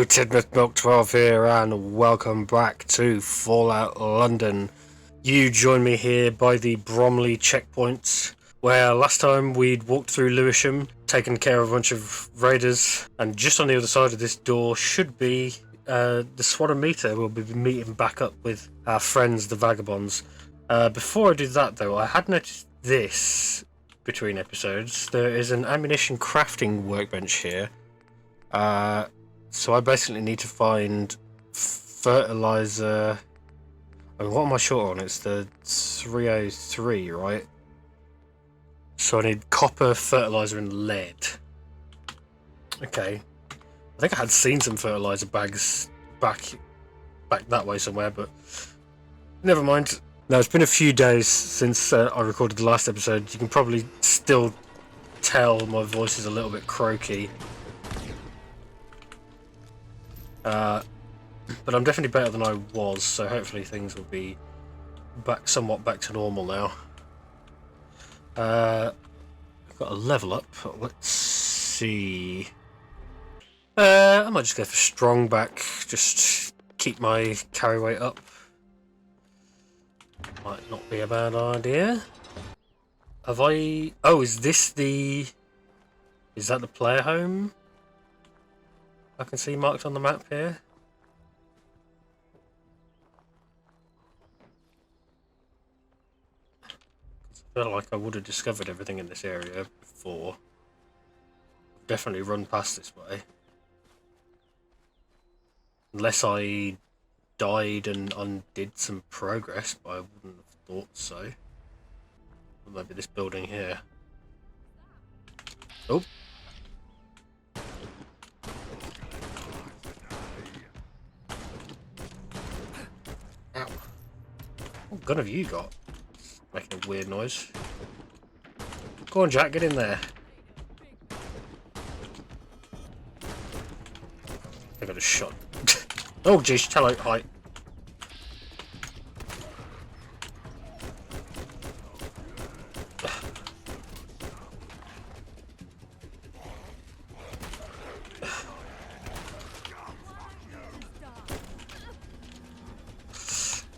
Tidmouth Milk 12 here, and welcome back to Fallout London. You join me here by the Bromley checkpoint, where last time we'd walked through Lewisham, taken care of a bunch of raiders, and just on the other side of this door should be the SWAT meter. We'll be meeting back up with our friends, the Vagabonds. Before I do that, though, I had noticed this between episodes. There is an ammunition crafting workbench here. So I basically need to find fertilizer. I mean, what am I short on? It's the 303, right? So I need copper, fertilizer, and lead. Okay. I think I had seen some fertilizer bags back that way somewhere, but never mind. Now, it's been a few days since I recorded the last episode. You can probably still tell my voice is a little bit croaky. But I'm definitely better than I was, so hopefully things will be somewhat back to normal now. I've got a level up. Let's see. I might just go for strong back, just keep my carry weight up. Might not be a bad idea. Have I... Oh, is that the player home? I can see marked on the map here. I feel like I would have discovered everything in this area before. I've definitely run past this way. Unless I died and undid some progress, but I wouldn't have thought so. Or maybe this building here. Oh. Ow. What gun have you got? It's making a weird noise. Go on, Jack, get in there. I got a shot. Oh, jeez, hello, hi.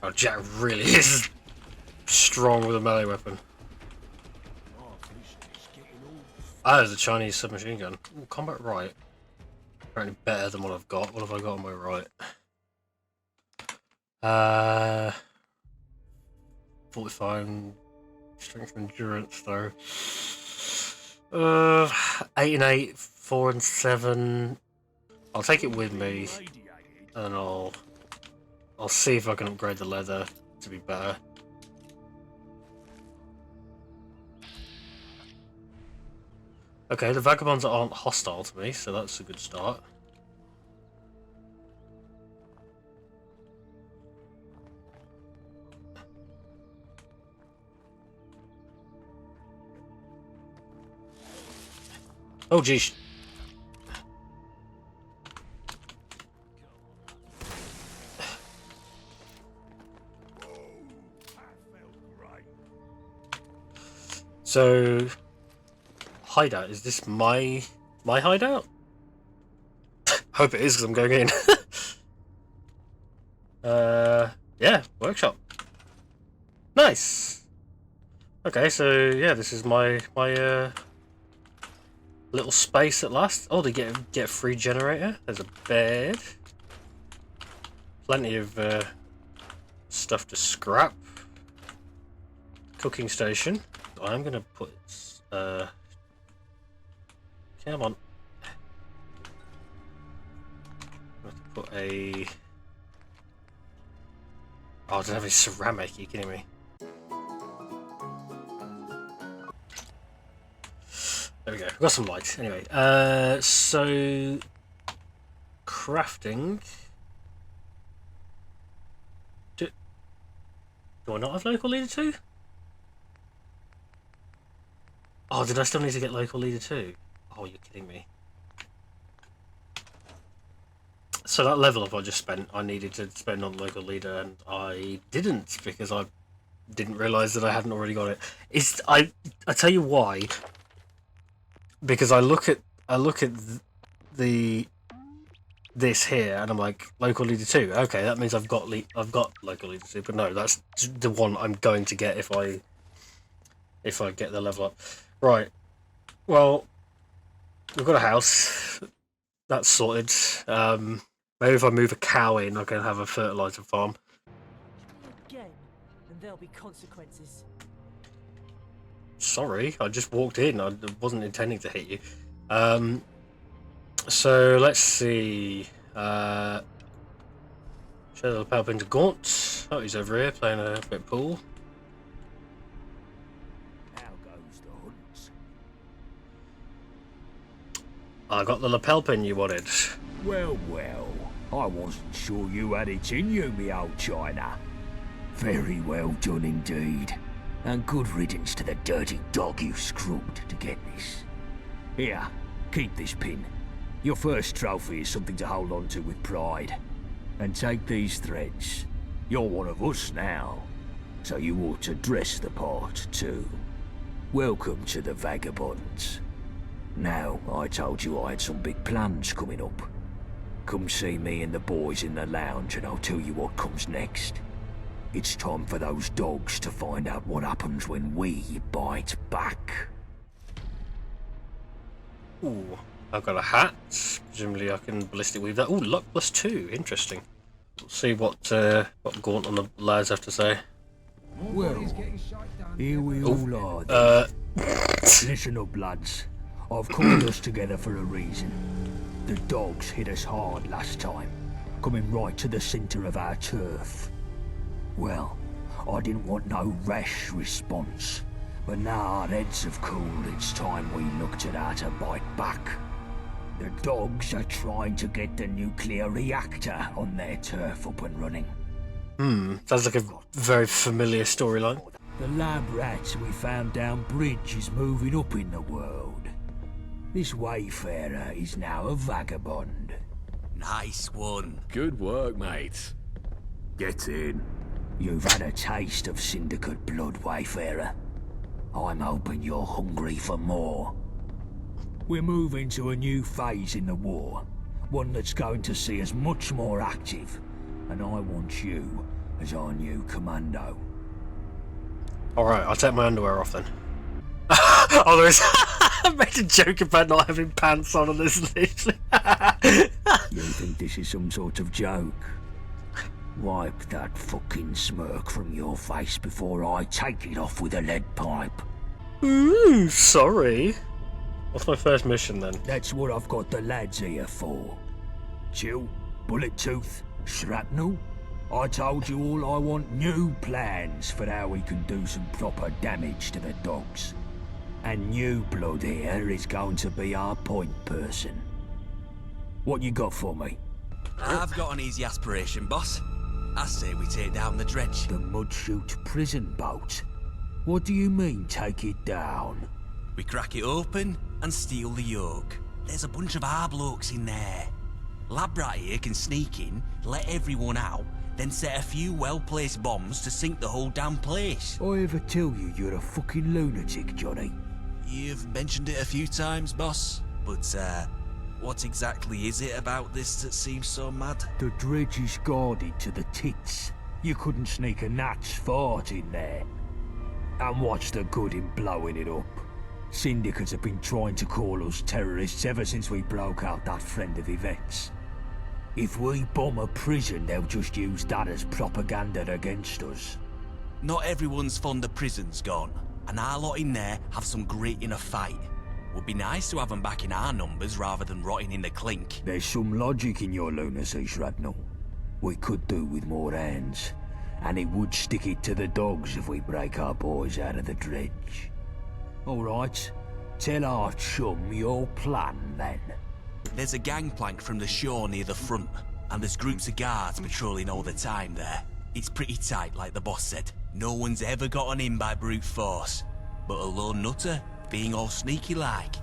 Oh, Jack really is strong with a melee weapon. Ah, there's a Chinese submachine gun. Ooh, combat right. Apparently better than what I've got. What have I got on my right? 45 strength and endurance though. 8 and 8, 4 and 7. I'll take it with me, and I'll see if I can upgrade the leather to be better. Okay, the Vagabonds aren't hostile to me, so that's a good start. Oh, geez. So, hideout, is this my hideout? Hope it is, because I'm going in. Yeah, workshop. Nice. Okay, so yeah, this is my little space at last. Oh, they get a free generator. There's a bed. Plenty of stuff to scrap. Cooking station. I'm gonna put come on. I have to put a... Oh, I don't have any ceramic, are you kidding me? There we go, we've got some light. Anyway, so... crafting... Do I not have local leader 2? Oh, did I still need to get local leader 2? Oh, you're kidding me. So that level up I just spent, I needed to spend on local leader, and I didn't, because I didn't realise that I hadn't already got it. I tell you why. Because I look at the this here, and I'm like, local leader 2. Okay, that means I've got local leader 2, but no, that's the one I'm going to get if I get the level up. Right. Well, we've got a house. That's sorted. Maybe if I move a cow in, I can have a fertilizer farm. Again, and there'll be consequences. Sorry, I just walked in. I wasn't intending to hit you. So let's see. Show the lapel pin to Gaunt. Oh, he's over here playing a bit of pool. How goes the hunts? I got the lapel pin you wanted. Well, I wasn't sure you had it in you, me old China. Very well done indeed. And good riddance to the dirty dog you scrubbed to get this. Here, keep this pin. Your first trophy is something to hold on to with pride. And take these threads. You're one of us now, so you ought to dress the part too. Welcome to the Vagabonds. Now, I told you I had some big plans coming up. Come see me and the boys in the lounge and I'll tell you what comes next. It's time for those dogs to find out what happens when we bite back. Ooh, I've got a hat. Presumably I can ballistic weave that. Ooh, luck +2. Interesting. Let's see what Gaunt and the lads have to say. Well, here we all are then. Listen up, lads. I've called us together for a reason. The dogs hit us hard last time, coming right to the centre of our turf. Well, I didn't want no rash response, but now our heads have cooled, it's time we looked at how to bite back. The dogs are trying to get the nuclear reactor on their turf up and running. Sounds like a very familiar storyline. The lab rats we found down bridge is moving up in the world. This wayfarer is now a vagabond. Nice one. Good work, mate. Get in. You've had a taste of syndicate blood, wayfarer. I'm hoping you're hungry for more. We're moving to a new phase in the war, one that's going to see us much more active, and I want you as our new commando. Alright, I'll take my underwear off then. Oh, there's... I made a joke about not having pants on this literally. You think this is some sort of joke? Wipe that fucking smirk from your face before I take it off with a lead pipe. Ooh, sorry. What's my first mission then? That's what I've got the lads here for. Chill, bullet tooth, shrapnel. I told you all I want new plans for how we can do some proper damage to the dogs. And new blood here is going to be our point person. What you got for me? I've got an easy aspiration, boss. I say we take down the dredge. The Mudchute prison boat? What do you mean, take it down? We crack it open and steal the yoke. There's a bunch of our blokes in there. Lab rat here can sneak in, let everyone out, then set a few well-placed bombs to sink the whole damn place. I ever tell you you're a fucking lunatic, Johnny? You've mentioned it a few times, boss. But, what exactly is it about this that seems so mad? The dredge is guarded to the tits. You couldn't sneak a gnat's fart in there. And what's the good in blowing it up? Syndicates have been trying to call us terrorists ever since we broke out that friend of Yvette's. If we bomb a prison, they'll just use that as propaganda against us. Not everyone's fond of prisons, Gone, and our lot in there have some grit in a fight. Would be nice to have them back in our numbers rather than rotting in the clink. There's some logic in your lunacy, Shrapnel. We could do with more hands, and it would stick it to the dogs if we break our boys out of the dredge. All right, tell our chum your plan then. There's a gangplank from the shore near the front, and there's groups of guards patrolling all the time there. It's pretty tight, like the boss said. No one's ever gotten in by brute force. But a lone nutter, being all sneaky-like,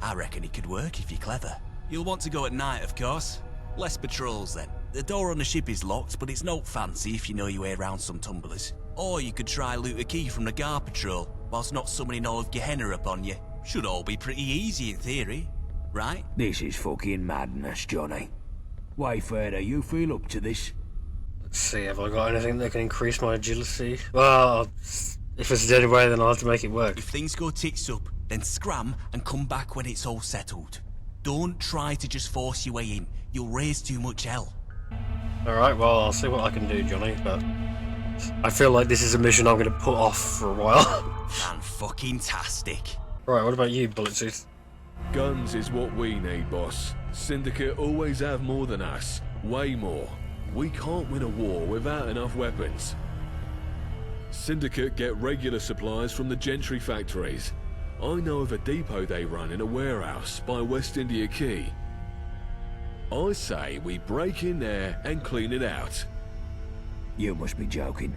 I reckon it could work if you're clever. You'll want to go at night, of course. Less patrols, then. The door on the ship is locked, but it's not fancy if you know your way around some tumblers. Or you could try loot a key from the guard patrol, whilst not summoning all of Gehenna upon you. Should all be pretty easy in theory, right? This is fucking madness, Johnny. Wayfarer, you feel up to this? Let's see, have I got anything that can increase my agility? Well, if it's the only way, then I'll have to make it work. If things go tits up, then scram and come back when it's all settled. Don't try to just force your way in. You'll raise too much hell. Alright, well, I'll see what I can do, Johnny, but I feel like this is a mission I'm going to put off for a while. Fan-fucking-tastic. Right, what about you, Bulletooth? Guns is what we need, boss. Syndicate always have more than us. Way more. We can't win a war without enough weapons. Syndicate get regular supplies from the gentry factories. I know of a depot they run in a warehouse by West India Quay. I say we break in there and clean it out. You must be joking.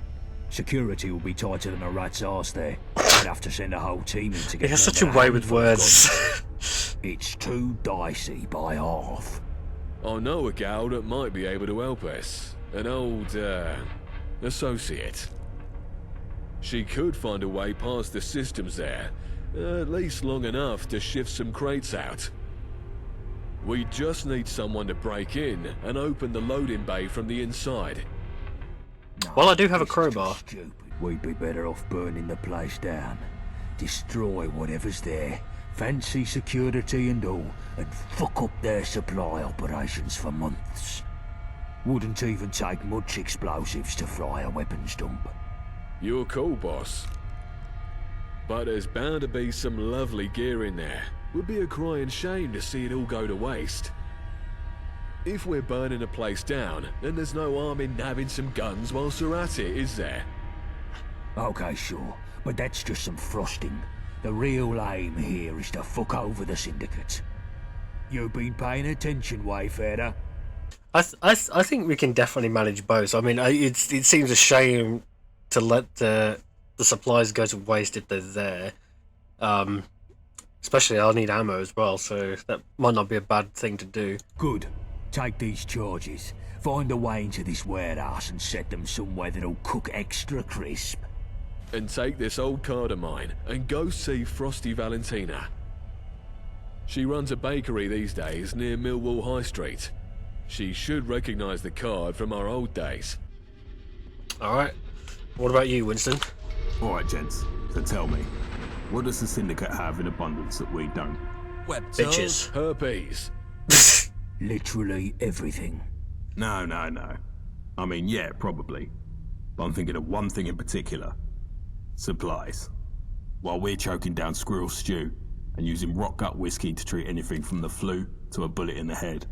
Security will be tighter than a rat's arse there. I'd have to send a whole team in to get He has rid of such a a way with handful of words. guns. It's too dicey by half. I know a gal that might be able to help us. An old, associate. She could find a way past the systems there, at least long enough to shift some crates out. We just need someone to break in and open the loading bay from the inside. Well, I do have a This is crowbar. too stupid. We'd be better off burning the place down. Destroy whatever's there. Fancy security and all, and fuck up their supply operations for months. Wouldn't even take much explosives to fry a weapons dump. You're cool, boss. But there's bound to be some lovely gear in there. Would be a crying shame to see it all go to waste. If we're burning a place down, then there's no harm in having some guns whilst we're at it, is there? Okay, sure, but that's just some frosting. The real aim here is to fuck over the syndicate. You've been paying attention, Wayfarer? I think we can definitely manage both. I mean, it seems a shame to let the supplies go to waste if they're there. Especially I'll need ammo as well, so that might not be a bad thing to do. Good. Take these charges. Find a way into this warehouse and set them somewhere that'll cook extra crisp. And take this old card of mine and go see Frosty Valentina. She runs a bakery these days near Millwall High Street. She should recognise the card from our old days. Alright. What about you, Winston? Alright, gents, so tell me, what does the Syndicate have in abundance that we don't? Web Bitches. Herpes. Literally everything. No. I mean, yeah, probably. But I'm thinking of one thing in particular. Supplies. While we're choking down squirrel stew and using rock gut whiskey to treat anything from the flu to a bullet in the head,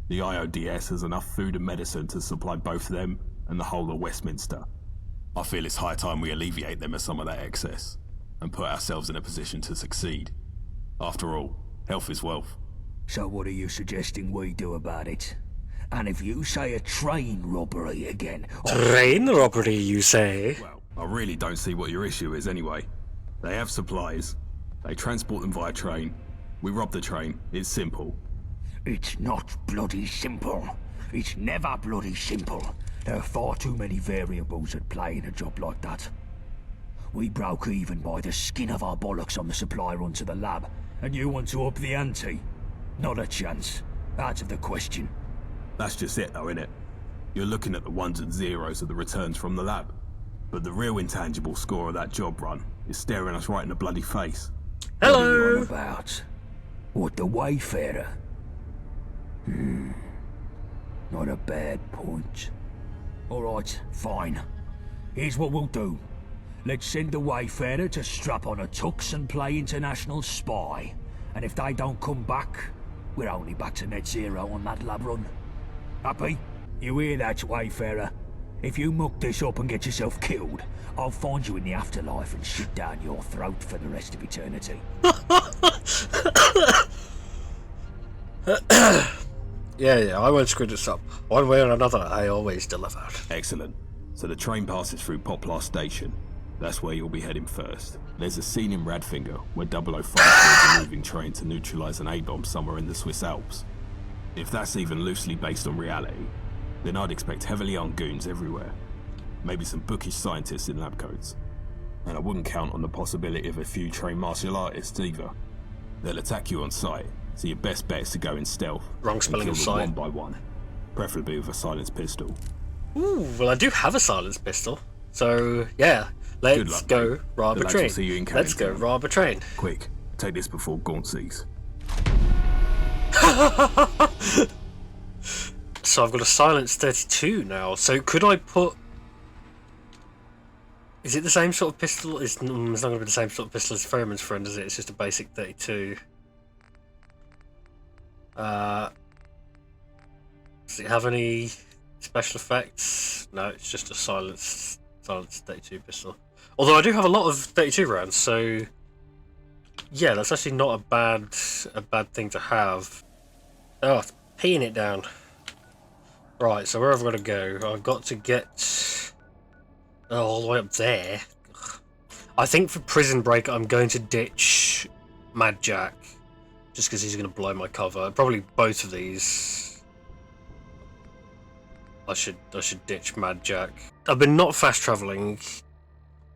the IODS has enough food and medicine to supply both them and the whole of Westminster. I feel it's high time we alleviate them of some of that excess and put ourselves in a position to succeed. After all, health is wealth. So what are you suggesting we do about it? And if you say a train robbery again... Train robbery, you say? Well, I really don't see what your issue is anyway. They have supplies. They transport them via train. We rob the train. It's simple. It's not bloody simple. It's never bloody simple. There are far too many variables at play in a job like that. We broke even by the skin of our bollocks on the supply run to the lab, and you want to up the ante? Not a chance. Out of the question. That's just it though, innit? You're looking at the ones and zeros of the returns from the lab. But the real intangible score of that job run is staring us right in the bloody face. What are you Hello! on about? What, the Wayfarer? Not a bad point. Alright, fine. Here's what we'll do. Let's send the Wayfarer to strap on a tux and play international spy. And if they don't come back, we're only back to net zero on that lab run. Happy? You hear that, Wayfarer? If you muck this up and get yourself killed, I'll find you in the afterlife and shit down your throat for the rest of eternity. Yeah, I won't screw this up. One way or another, I always deliver. Excellent. So the train passes through Poplar Station. That's where you'll be heading first. There's a scene in Radfinger where 005 builds a moving train to neutralise an A-bomb somewhere in the Swiss Alps. If that's even loosely based on reality, then I'd expect heavily armed goons everywhere. Maybe some bookish scientists in lab coats. And I wouldn't count on the possibility of a few trained martial artists either. They'll attack you on sight, so your best bet is to go in stealth. Wrong and spelling kill of them sight. one by one. preferably with a silenced pistol. Ooh, well, I do have a silenced pistol. So, yeah, Good let's luck, go mate. rob The a lads will train. see you in Let's go Cannington. rob a train. Quick, take this before Gaunt sees. So I've got a silenced 32 now. So could I put... Is it the same sort of pistol? It's not going to be the same sort of pistol as Ferryman's friend, is it? It's just a basic 32. Does it have any special effects? No, it's just a silenced 32 pistol. Although I do have a lot of 32 rounds, so yeah, that's actually not a bad thing to have. Oh, it's peeing it down. Right, so where have I got to go? I've got to get all the way up there. I think for Prison Break, I'm going to ditch Mad Jack, just because he's going to blow my cover. Probably both of these. I should ditch Mad Jack. I've been not fast traveling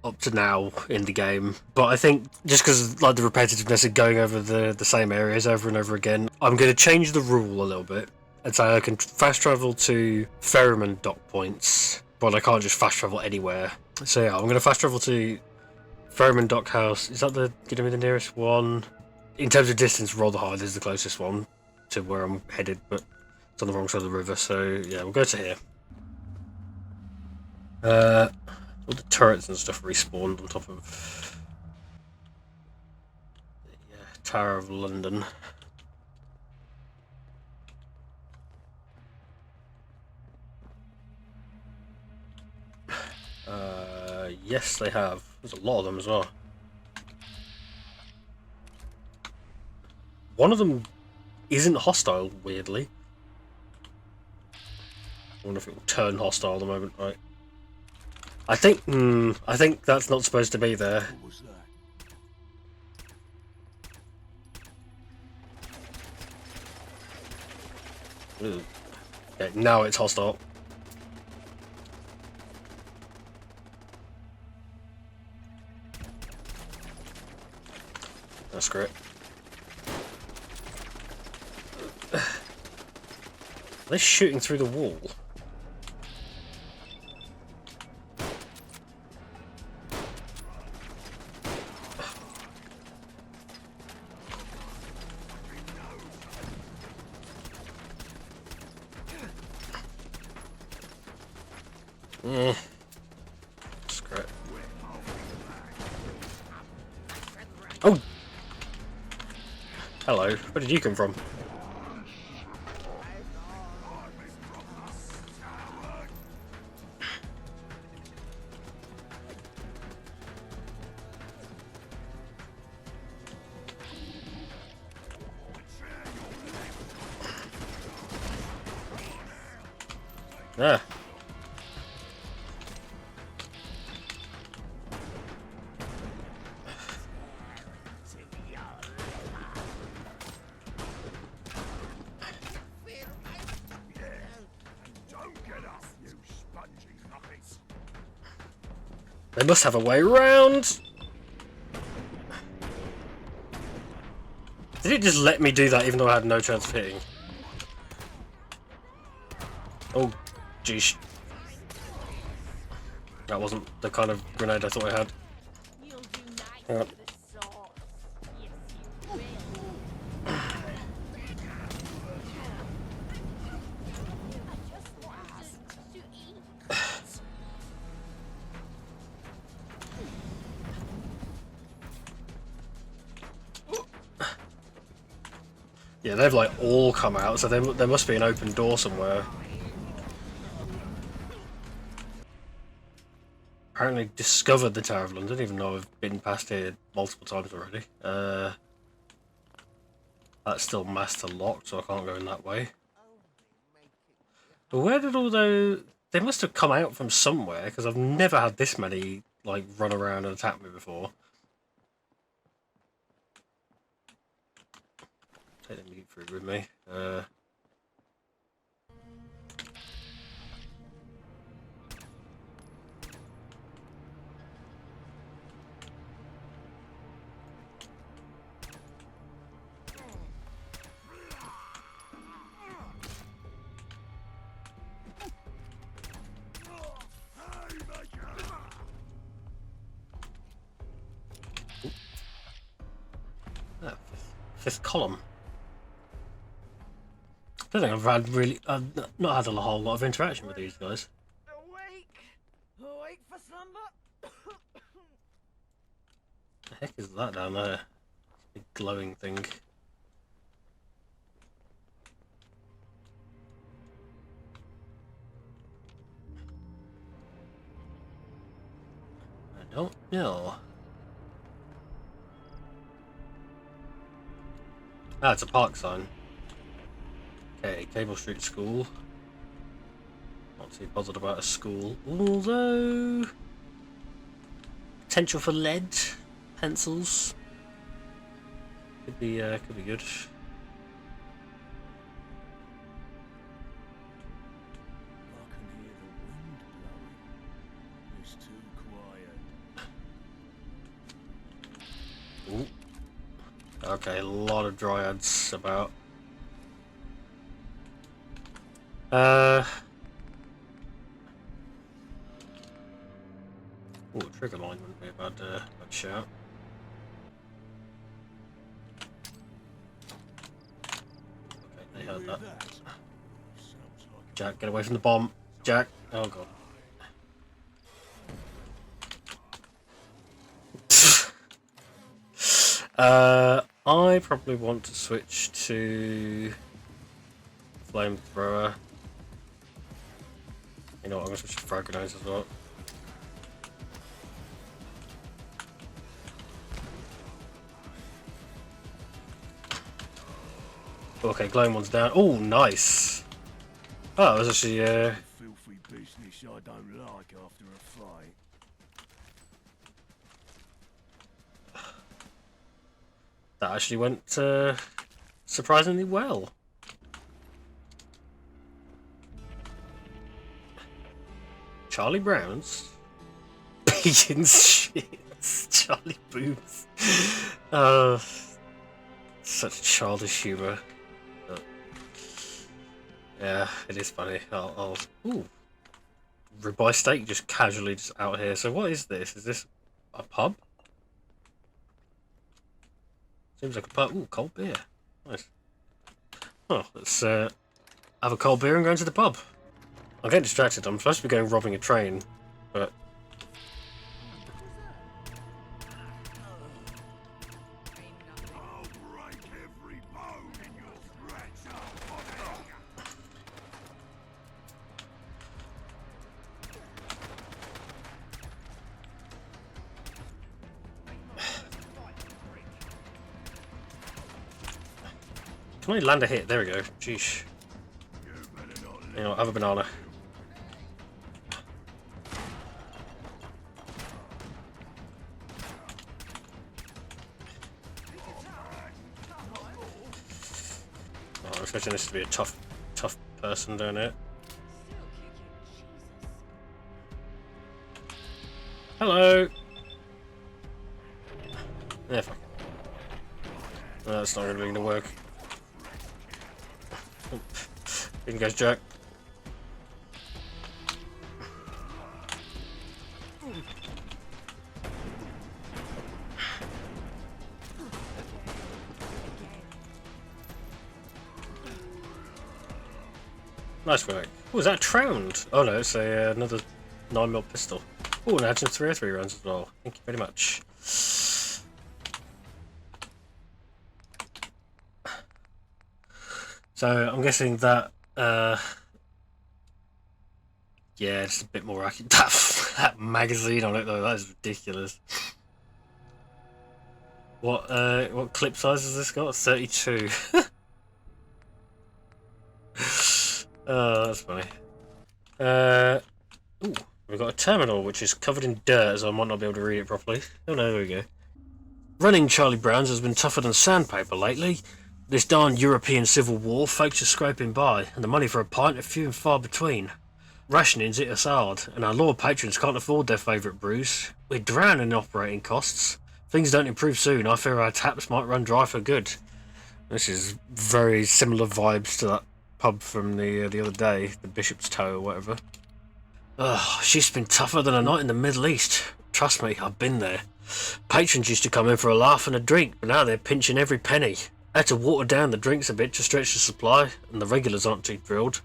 up to now in the game, but I think just because like the repetitiveness of going over the same areas over and over again, I'm going to change the rule a little bit and say I can fast travel to Ferryman dock points, but I can't just fast travel anywhere. So yeah, I'm going to fast travel to Ferryman dock house. Is that going to be the nearest one? In terms of distance, rather high. This is the closest one to where I'm headed, but it's on the wrong side of the river. So yeah, we'll go to here. All the turrets and stuff respawned on top of the Tower of London. Yes, they have. There's a lot of them as well. One of them isn't hostile, weirdly. I wonder if it will turn hostile at the moment, right? I think that's not supposed to be there. Ooh. Okay, now it's hostile. That's great. Are they shooting through the wall? That's great. Oh! Hello, where did you come from? Ah. They must have a way round. Did it just let me do that even though I had no chance of hitting? Oh, geez. That wasn't the kind of grenade I thought I had. Hang on. Yeah, they've like all come out, so there must be an open door somewhere. Apparently discovered the Tower of London, even though I've been past here multiple times already. That's still master locked, so I can't go in that way. But where did all those... They must have come out from somewhere, because I've never had this many like run around and attack me before. Take the meat food with me. Fifth column. I don't think I've had really, not had a whole lot of interaction with these guys. Awake for slumber. The heck is that down there? Big glowing thing. I don't know. Ah, it's a park sign. Okay, Cable Street School. Not too bothered about a school, although potential for lead pencils could be good. I can hear the wind blowing. It's too quiet. Ooh. Okay, a lot of dryads about. Ooh, trigger line wouldn't be a bad shout. Okay, they heard that. Jack, get away from the bomb. Jack. Oh god. I probably want to switch to flamethrower. You know what, I'm gonna switch to frag grenades as well. Okay, glowing one's down. Oh, nice! Oh, it was actually Filthy business I don't like after a fight. that actually went surprisingly well. Charlie Brown's Pagans shits. Charlie Booth. Such childish humour. But, yeah, it is funny. Ooh. Ribeye steak just casually just out here. So what is this? Is this a pub? Seems like a pub. Ooh, cold beer. Nice. Oh, let's have a cold beer and go into the pub. I'm getting distracted. I'm supposed to be going robbing a train, but can I land a hit? There we go. Jeez. You know, have a banana. Oh, I'm expecting this to be a tough person doing it. Hello. Yeah, fuck it. No, that's not really going to work. In goes Jack. Nice work. Oh, is that a tround? Oh no, it's another 9mm pistol. Oh, and Agent 303 rounds as well. Thank you very much. So I'm guessing that yeah, just a bit more accurate. That magazine on it though, that is ridiculous. What clip size has this got? 32. Oh, that's funny. Ooh, we've got a terminal which is covered in dirt, so I might not be able to read it properly. Oh no, there we go. Running Charlie Brown's has been tougher than sandpaper lately. This darn European Civil War, folks are scraping by, and the money for a pint are few and far between. Rationing's hit us hard, and our Lord patrons can't afford their favourite brews. We're drowning in operating costs. Things don't improve soon. I fear our taps might run dry for good. This is very similar vibes to that pub from the other day, the Bishop's Toe or whatever. Ugh, she's been tougher than a night in the Middle East. Trust me, I've been there. Patrons used to come in for a laugh and a drink, but now they're pinching every penny. I had to water down the drinks a bit to stretch the supply, and the regulars aren't too thrilled.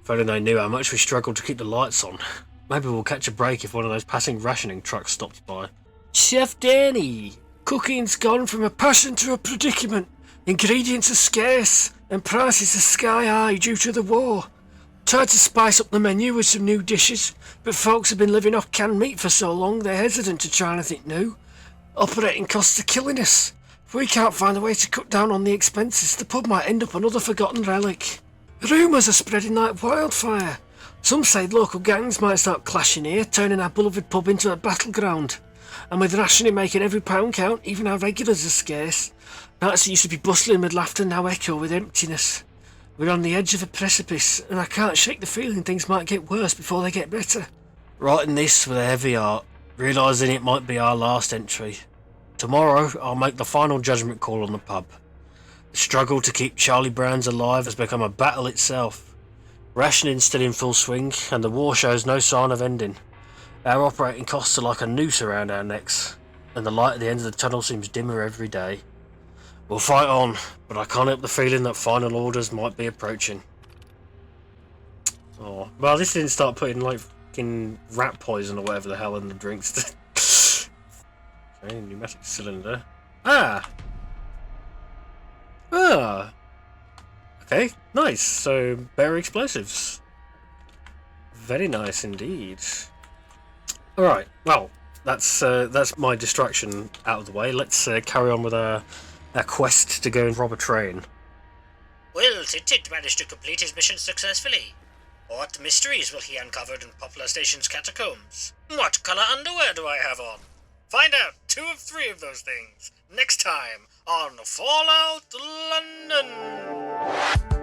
If only they knew how much we struggled to keep the lights on. Maybe we'll catch a break if one of those passing rationing trucks stops by. Chef Danny! Cooking's gone from a passion to a predicament. Ingredients are scarce, and prices are sky high due to the war. Tried to spice up the menu with some new dishes, but folks have been living off canned meat for so long they're hesitant to try anything new. Operating costs are killing us. If we can't find a way to cut down on the expenses, the pub might end up another forgotten relic. Rumours are spreading like wildfire. Some say local gangs might start clashing here, turning our beloved pub into a battleground. And with rationing making every pound count, even our regulars are scarce. Nights that used to be bustling with laughter now echo with emptiness. We're on the edge of a precipice, and I can't shake the feeling things might get worse before they get better. Writing this with a heavy heart, realising it might be our last entry. Tomorrow, I'll make the final judgment call on the pub. The struggle to keep Charlie Brown's alive has become a battle itself. Rationing's still in full swing, and the war shows no sign of ending. Our operating costs are like a noose around our necks, and the light at the end of the tunnel seems dimmer every day. We'll fight on, but I can't help the feeling that final orders might be approaching. Oh, well, this didn't start putting like fucking rat poison or whatever the hell in the drinks. Okay, pneumatic cylinder. Ah! Okay, nice. So, better explosives. Very nice indeed. Alright, well, that's my distraction out of the way. Let's carry on with our quest to go and rob a train. Will Tid manage to complete his mission successfully? What mysteries will he uncover in Poplar Station's catacombs? What colour underwear do I have on? Find out 2 of 3 of those things next time on Fallout London.